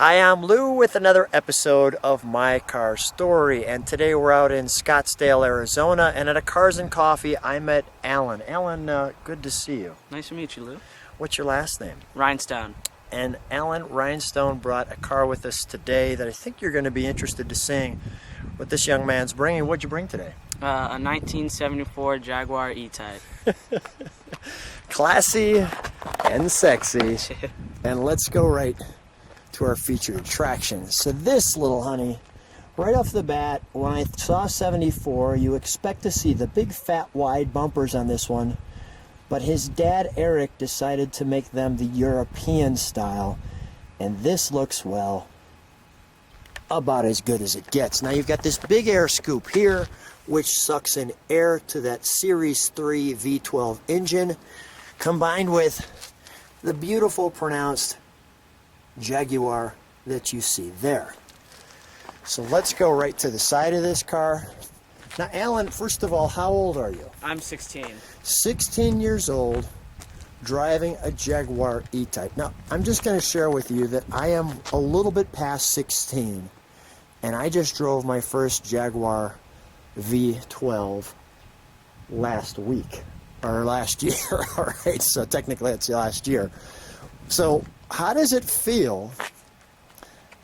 Hi, I'm Lou with another episode of My Car Story, and today we're out in Scottsdale, Arizona, and at a Cars and Coffee I met Alan. Alan, good to see you. Nice to meet you, Lou. What's your last name? Rinestone. And Alan Rinestone brought a car with us today that I think you're going to be interested to seeing what this young man's bringing. What'd you bring today? A 1974 Jaguar E-Type. Classy and sexy. And let's go right to our featured attraction. So this little honey, right off the bat, when I saw 74, you expect to see the big fat wide bumpers on this one, but his dad Eric decided to make them the European style, and this looks, well, about as good as it gets. Now you've got this big air scoop here, which sucks in air to that Series 3 V-12 engine, combined with the beautiful pronounced Jaguar that you see there. So let's go right to the side of this car. Now, Alan, first of all, how old are you? I'm 16. 16 years old, driving a Jaguar E-Type. Now, I'm just going to share with you that I am a little bit past 16, and I just drove my first Jaguar V-12 last week, or last year, all right, so technically it's last year. So how does it feel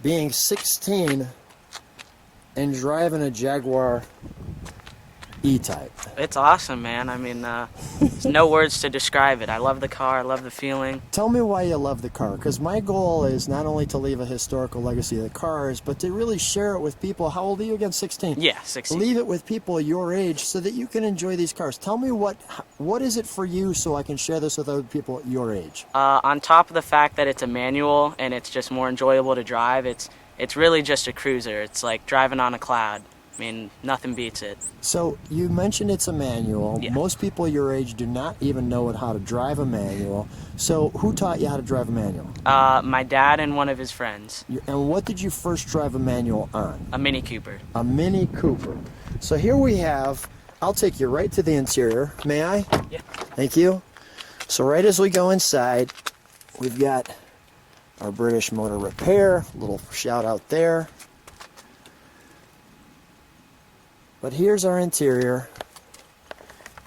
being 16 and driving a Jaguar E-Type? It's awesome, man. I mean, there's no words to describe it. I love the car. I love the feeling. Tell me why you love the car, because my goal is not only to leave a historical legacy of the cars, but to really share it with people. How old are you again? 16? Yeah, 16. Leave it with people your age so that you can enjoy these cars. Tell me what is it for you so I can share this with other people your age? On top of the fact that it's a manual and it's just more enjoyable to drive, it's really just a cruiser. It's like driving on a cloud. I mean, nothing beats it. So you mentioned it's a manual. Yeah. Most people your age do not even know how to drive a manual. So who taught you how to drive a manual? My dad and one of his friends. And what did you first drive a manual on? A Mini Cooper. A Mini Cooper. So here we have, I'll take you right to the interior. May I? Yeah. Thank you. So right as we go inside, we've got our British Motor Repair, little shout out there. But here's our interior.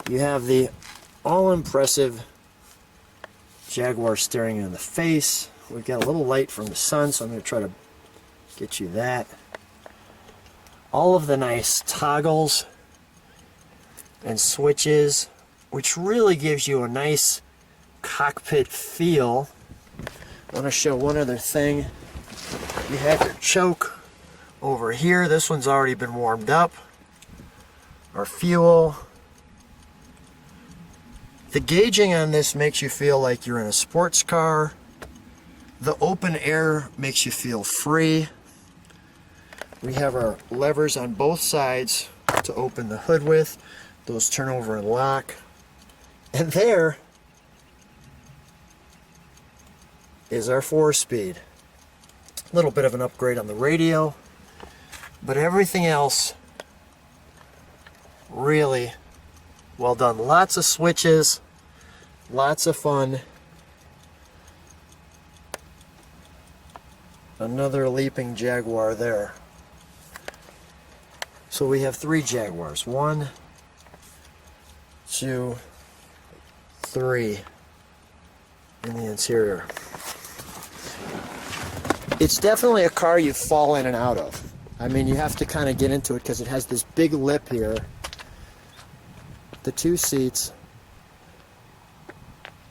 You have the all-impressive Jaguar steering in the face. We've got a little light from the sun, so I'm going to try to get you that. All of the nice toggles and switches, which really gives you a nice cockpit feel. I want to show one other thing. You have your choke over here. This one's already been warmed up. Our fuel. The gauging on this makes you feel like you're in a sports car. The open air makes you feel free. We have our levers on both sides to open the hood with. Those turn over and lock. And there is our 4-speed. A little bit of an upgrade on the radio, but everything else really well done. Lots of switches, lots of fun. Another leaping Jaguar there. So we have 3 Jaguars. 1, 2, 3 in the interior. It's definitely a car you fall in and out of. I mean, you have to kind of get into it because it has this big lip here. The 2 seats,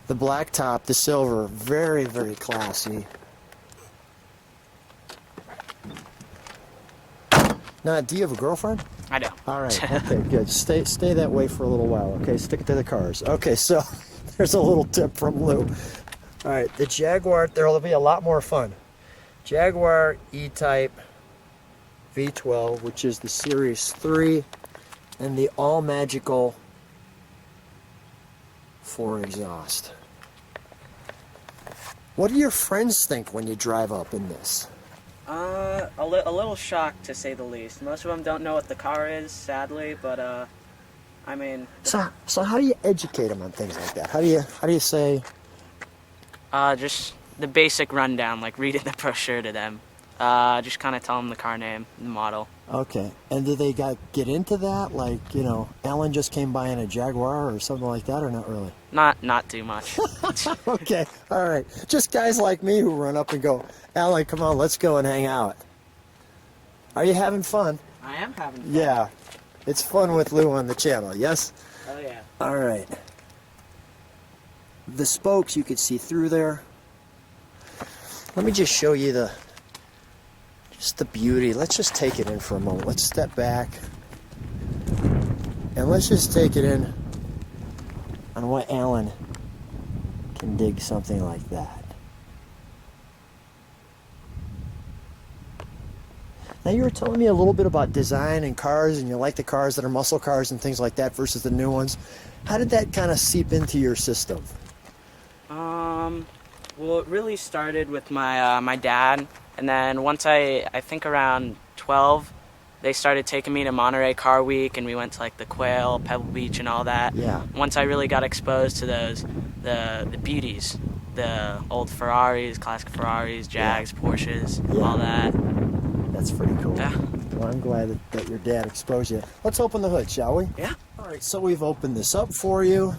the black top, the silver, very, very classy. Now, do you have a girlfriend? I do. All right, okay, good. Stay that way for a little while, okay? Stick to the cars. Okay, so there's a little tip from Lou. All right, the Jaguar, there'll be a lot more fun. Jaguar E-Type V-12, which is the Series 3, and the all-magical 4 exhaust. What do your friends think when you drive up in this? A little shocked, to say the least. Most of them don't know what the car is, sadly, but I mean. So how do you educate them on things like that? How do you say? Just the basic rundown, like reading the brochure to them. Just kind of tell them the car name, the model. Okay. And did they get into that? Like, you know, Alan just came by in a Jaguar or something like that, or not really? Not too much. Okay. All right. Just guys like me who run up and go, Alan, come on, let's go and hang out. Are you having fun? I am having fun. Yeah. It's fun with Lou on the channel, yes? Oh yeah. All right. The spokes, you could see through there. Let me just show you just the beauty. Let's just take it in for a moment. Let's step back and let's just take it in on what Alan can dig something like that. Now, you were telling me a little bit about design and cars, and you like the cars that are muscle cars and things like that versus the new ones. How did that kind of seep into your system? Well, it really started with my dad, and then once I think around 12, they started taking me to Monterey Car Week, and we went to like the Quail, Pebble Beach, and all that. Yeah. Once I really got exposed to those, the beauties, the old Ferraris, classic Ferraris, Jags, Porsches, all that. That's pretty cool. Yeah. Well, I'm glad that your dad exposed you. Let's open the hood, shall we? Yeah. All right, so we've opened this up for you.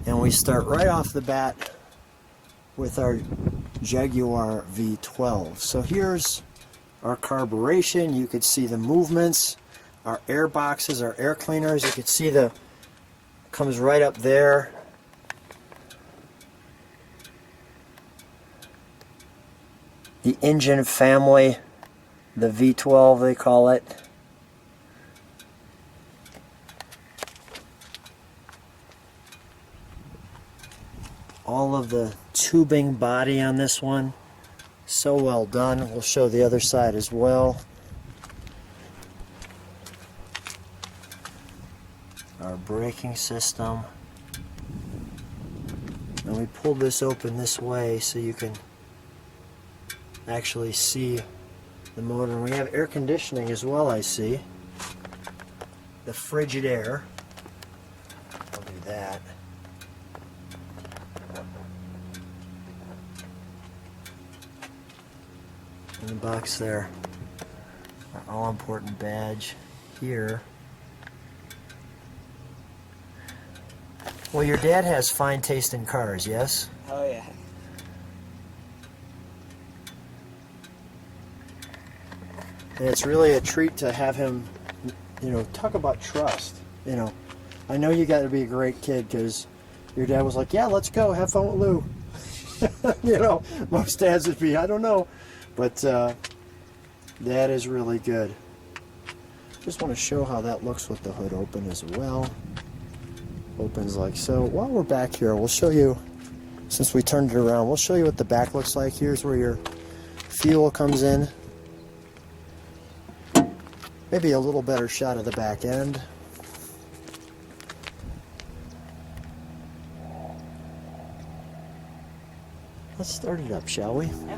And we start right off the bat with our Jaguar V-12. So here's our carburation. You could see the movements, our air boxes, our air cleaners. You could see comes right up there. The engine family, the V12 they call it. All of the tubing body on this one, so well done. We'll show the other side as well. Our braking system. And we pulled this open this way so you can actually see the motor. And we have air conditioning as well, I see. The frigid air. I'll do that. In the box there, our all-important badge here. Well, your dad has fine taste in cars, yes? Oh yeah. And it's really a treat to have him, you know, talk about trust. You know, I know you got to be a great kid because your dad was like, yeah, let's go, have fun with Lou. You know, most dads would be, I don't know. But that is really good. Just want to show how that looks with the hood open as well. Opens like so. While we're back here, we'll show you, since we turned it around, we'll show you what the back looks like. Here's where your fuel comes in. Maybe a little better shot of the back end. Let's start it up, shall we? Yeah.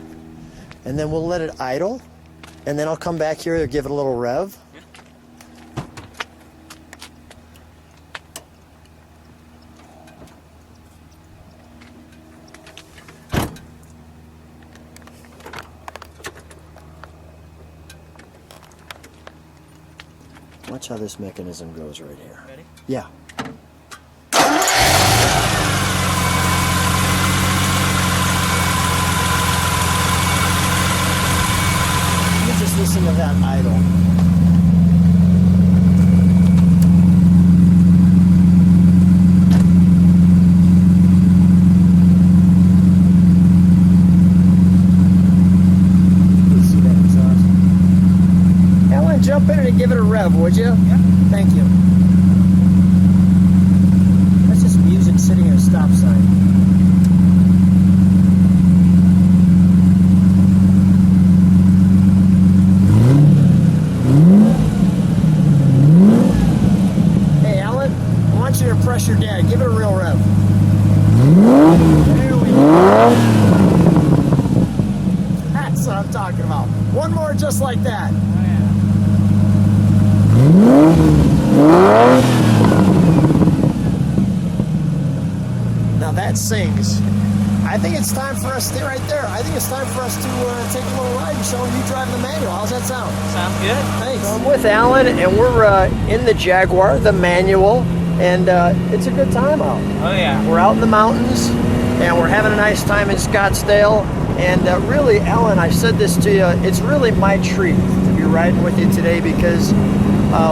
And then we'll let it idle, and then I'll come back here and give it a little rev. Yeah. Watch how this mechanism goes right here. Ready? Yeah. Just listen to that idle. You see that exhaust? Alan, jump in it and give it a rev, would you? Yeah. Thank you. That's just music sitting at a stop sign. Press your dad. Give it a real rev. There we go. That's what I'm talking about. One more just like that. Now that sings. I think it's time for us, stay right there. I think it's time for us to take a little ride and show you driving the manual. How's that sound? Sounds good. Thanks. So I'm with Alan, and we're in the Jaguar, the manual, and it's a good time out. Oh yeah. We're out in the mountains, and we're having a nice time in Scottsdale. And really, Alan, I said this to you, it's really my treat to be riding with you today because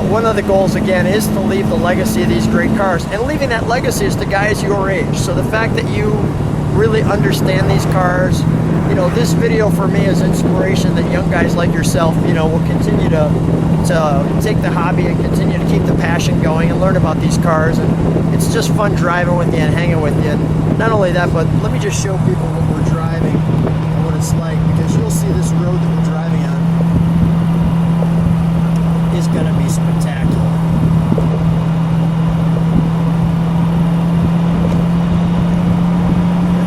one of the goals, again, is to leave the legacy of these great cars. And leaving that legacy is to guys your age. So the fact that you really understand these cars, you know, this video for me is inspiration that young guys like yourself, you know, will continue to take the hobby and continue to keep the passion going and learn about these cars. And it's just fun driving with you and hanging with you. And not only that, but let me just show people what we're driving and what it's like, because you'll see this road that we're driving on is going to be spectacular.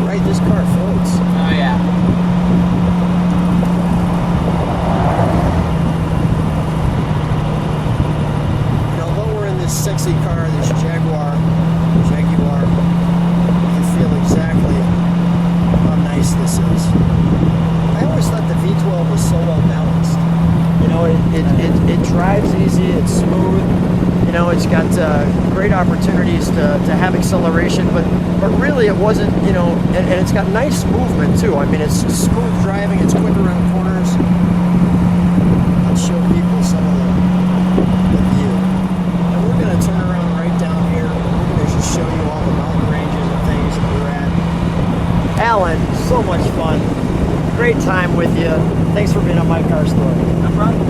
Right, this car floats. Oh yeah. And although we're in this sexy car, this Jaguar, you feel exactly how nice this is. I always thought the V12 was so well balanced. You know, it drives easy, it's smooth. You know, it's got great opportunities to have acceleration, but really it wasn't, you know, and it's got nice movement too. I mean, it's smooth driving, it's quick around corners. I'll show people some of the view. And we're going to turn around right down here. We're going to just show you all the mountain ranges and things that we're at. Alan, so much fun. Great time with you. Thanks for being on My Car Story. No problem.